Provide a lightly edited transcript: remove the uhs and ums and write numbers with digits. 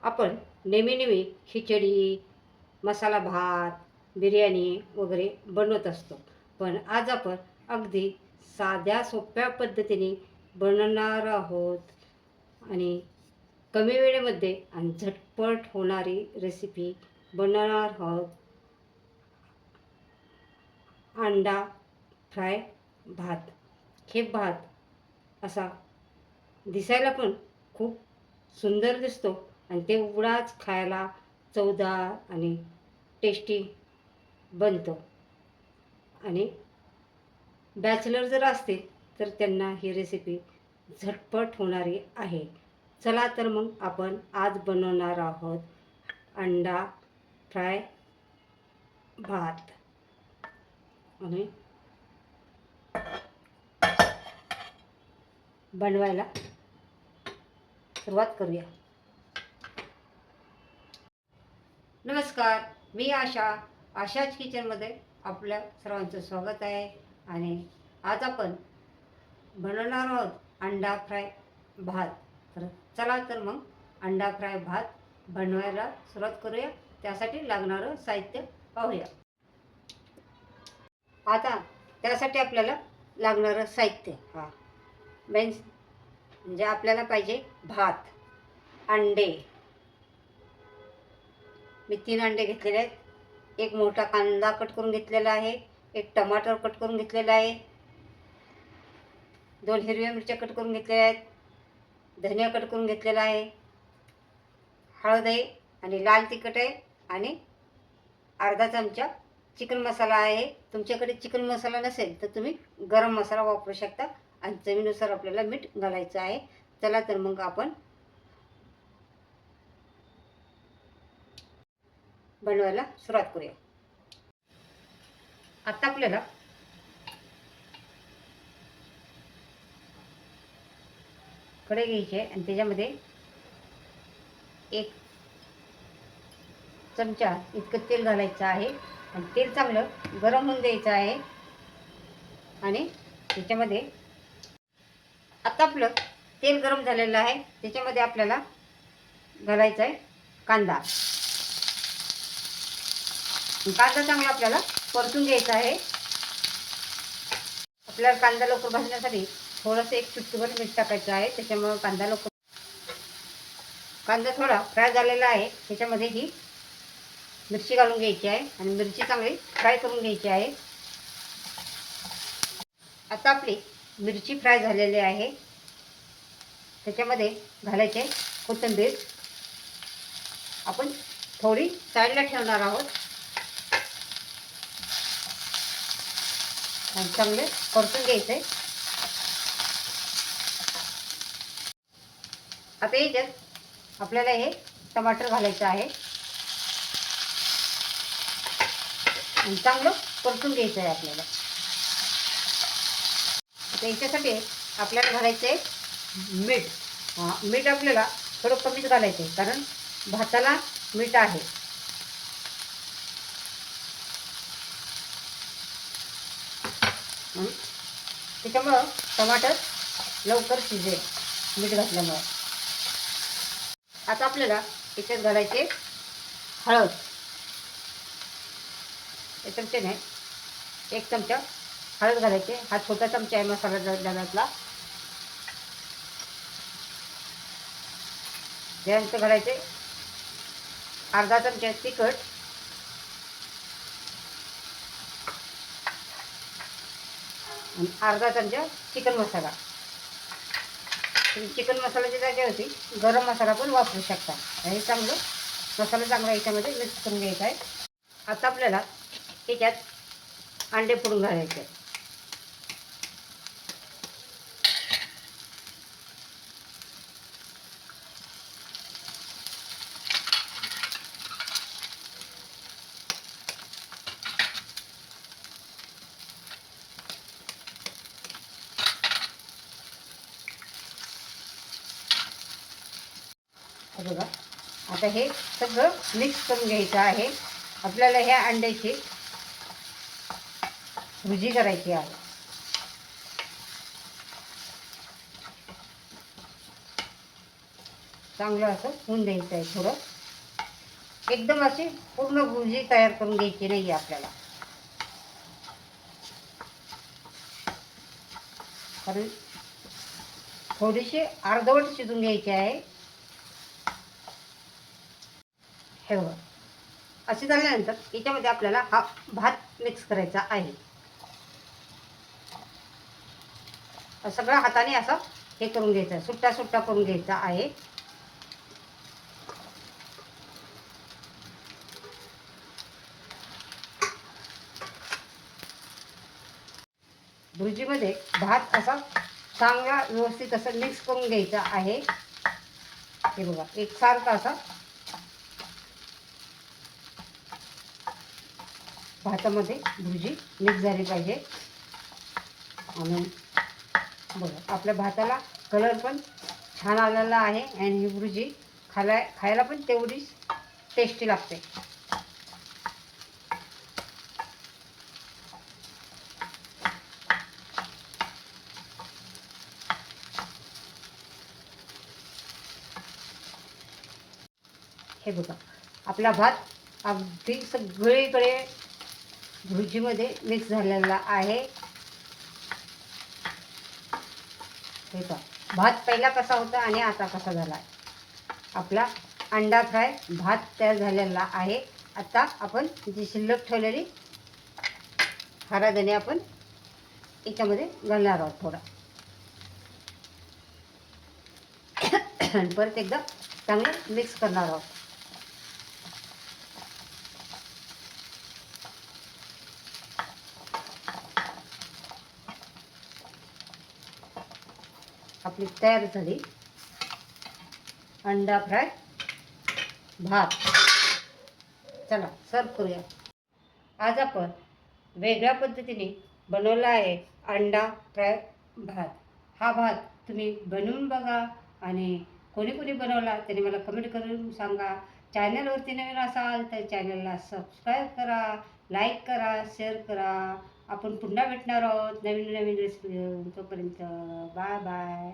आपण नेहमी खिचडी, मसाला भात, बिर्याणी वगैरे बनवत असतो. पण आज आपण अगदी साध्या सोप्या पद्धतीने बनवणार आहोत आणि कमी वेळेमध्ये आणि झटपट होणारी रेसिपी बनवणार आहोत. अंडा फ्राय भात. हे भात असा दिसायला पण खूप सुंदर दिसतो आणि तेवढाच खायला चवदार आणि टेस्टी बनतो. आणि बॅचलर जर असतील तर त्यांना ही रेसिपी झटपट होणारी आहे. चला तर मग आपण आज बनवणार आहोत अंडा फ्राय भात. आणि बनवायला सुरुवात करूया. नमस्कार, मी आशाच किचनमध्ये आपल्या सर्वांचं स्वागत आहे. आणि आज आपण बनवणार आहोत अंडा फ्राय भात. तर चला तर मग अंडा फ्राय भात बनवायला सुरुवात करूया. त्यासाठी लागणारं साहित्य पाहूया. आता त्यासाठी आपल्याला लागणारं साहित्य म्हणजे आपल्याला पाहिजे भात, अंडे. मी 3 अंडे घेतलेले आहेत. एक मोठा कांदा कट करून घेतलेला आहे. एक टमाटर कट करून घेतलेला आहे. 2 हिरव्या मिरच्या कट करून घेतलेल्या आहेत. धनिया कट करून घेतलेला आहे. हळद आहे आणि लाल तिखट आहे आणि अर्धा चमचा चिकन मसाला आहे. तुमच्याकडे चिकन मसाला नसेल तर तुम्ही गरम मसाला वापरू शकता आणि चवीनुसार आपल्याला मीठ घालायचं आहे. चला तर मग आपण बनवायला सुरुवात करूया. आता आपल्याला कढई घ्यायची आहे आणि त्याच्यामध्ये 1 चमचा इतकं तेल घालायचं आहे आणि तेल चांगलं गरम होऊन द्यायचं आहे. आणि त्याच्यामध्ये आता आपलं तेल गरम झालेलं आहे. त्याच्यामध्ये आपल्याला घालायचा आहे कांदा. कांदा चांगला आपल्याला परतून घ्यायचा आहे. आपल्याला कांदा लवकर भाजण्यासाठी थोडंसं 1 चुटकीभर मीठ टाकायचं आहे. त्याच्यामुळे कांदा थोडा फ्राय झालेला आहे. त्याच्यामध्ये ही मिरची घालून घ्यायची आहे आणि मिरची चांगली फ्राय करून घ्यायची आहे. आता आपली मिरची फ्राय झालेली आहे. त्याच्यामध्ये घालायचे कोथिंबीर. आपण थोडी साईडला ठेवणार आहोत आणि चांगले परतून घ्यायचे. आता याच्यात आपल्याला हे टमाटर घालायचं आहे आणि चांगलं परतून घ्यायचं आहे आपल्याला. आता याच्यासाठी आपल्याला घालायचं आहे मीठ. मीठ आपल्याला थोडं कमीच घालायचं आहे कारण भाताला मीठ आहे. त्याच्यामुळं टमाटर लवकर शिजेल मीठ घातल्यामुळं. आता आपल्याला याच्यात घालायचे हळद. एक चमचे नाही, 1 चमचा हळद घालायचे. हा छोटा चमचा आहे मसाला डब्यातला. त्यानंतर घालायचे अर्धा चमचा तिखट आणि अर्धा चमचा चिकन मसाला. तुम्ही चिकन मसाल्याची जागेवरती गरम मसाला पण वापरू शकता. हे चांगलं मसाला चांगला याच्यामध्ये मिक्स करून घ्यायचा आहे. आता आपल्याला याच्यात अंडे फोडून घालायचे. बघा आता हे सगळं मिक्स करून घ्यायचं आहे. आपल्याला ह्या अंड्याची भुर्जी करायची आहे. चांगलं असं होऊन द्यायचं आहे. थोडं एकदम अशी पूर्ण भुर्जी तयार करून घ्यायची नाही आहे आपल्याला, कारण थोडीशी अर्धवट शिजून घ्यायची आहे. हे बघा, अशी झाल्यानंतर याच्यामध्ये आपल्याला हा भात मिक्स करायचा आहे. सगळा हाताने असं हे करून घ्यायचं, सुट्टा सुट्टा करून घ्यायचा आहे. भुर्जीमध्ये भात असा चांगला व्यवस्थित असं मिक्स करून घ्यायचा आहे. हे बघा, एकसारखा असा भातामध्ये भुर्जी मिक्स झाली पाहिजे. आणि बघा, आपल्या भाताला कलर पण छान आलेला आहे आणि ही भुर्जी खायला पण तेवढीच टेस्टी लागते. हे बघा, आपला भात अगदी सगळीकडे भुर्जीमध्ये मिक्स झालेला आहे. हे पहा, भात पहिला कसा होता आणि आता कसा झाला आहे. आपला अंडा फ्राय भात तयार झालेला आहे. आता आपण जी शिल्लक ठेवलेली हरा धने आपण याच्यामध्ये घालणार आहोत थोडा. परत एकदा चांगलं मिक्स करणार आहोत. आपली तयार झाली अंडा फ्राय भात. चला सर्व करूया. आज आपण वेगळ्या पद्धतीने बनवला आहे अंडा फ्राय भात. हा भात तुम्ही बनवून बघा आणि कोणी कोणी बनवला त्याने मला कमेंट करून सांगा. चॅनलवरती नवीन असाल तर चॅनलला सबस्क्राईब करा, लाईक करा, शेअर करा. आपण पुन्हा भेटणार आहोत नवीन नवीन रेसिपी घेऊन. तोपर्यंत बाय बाय.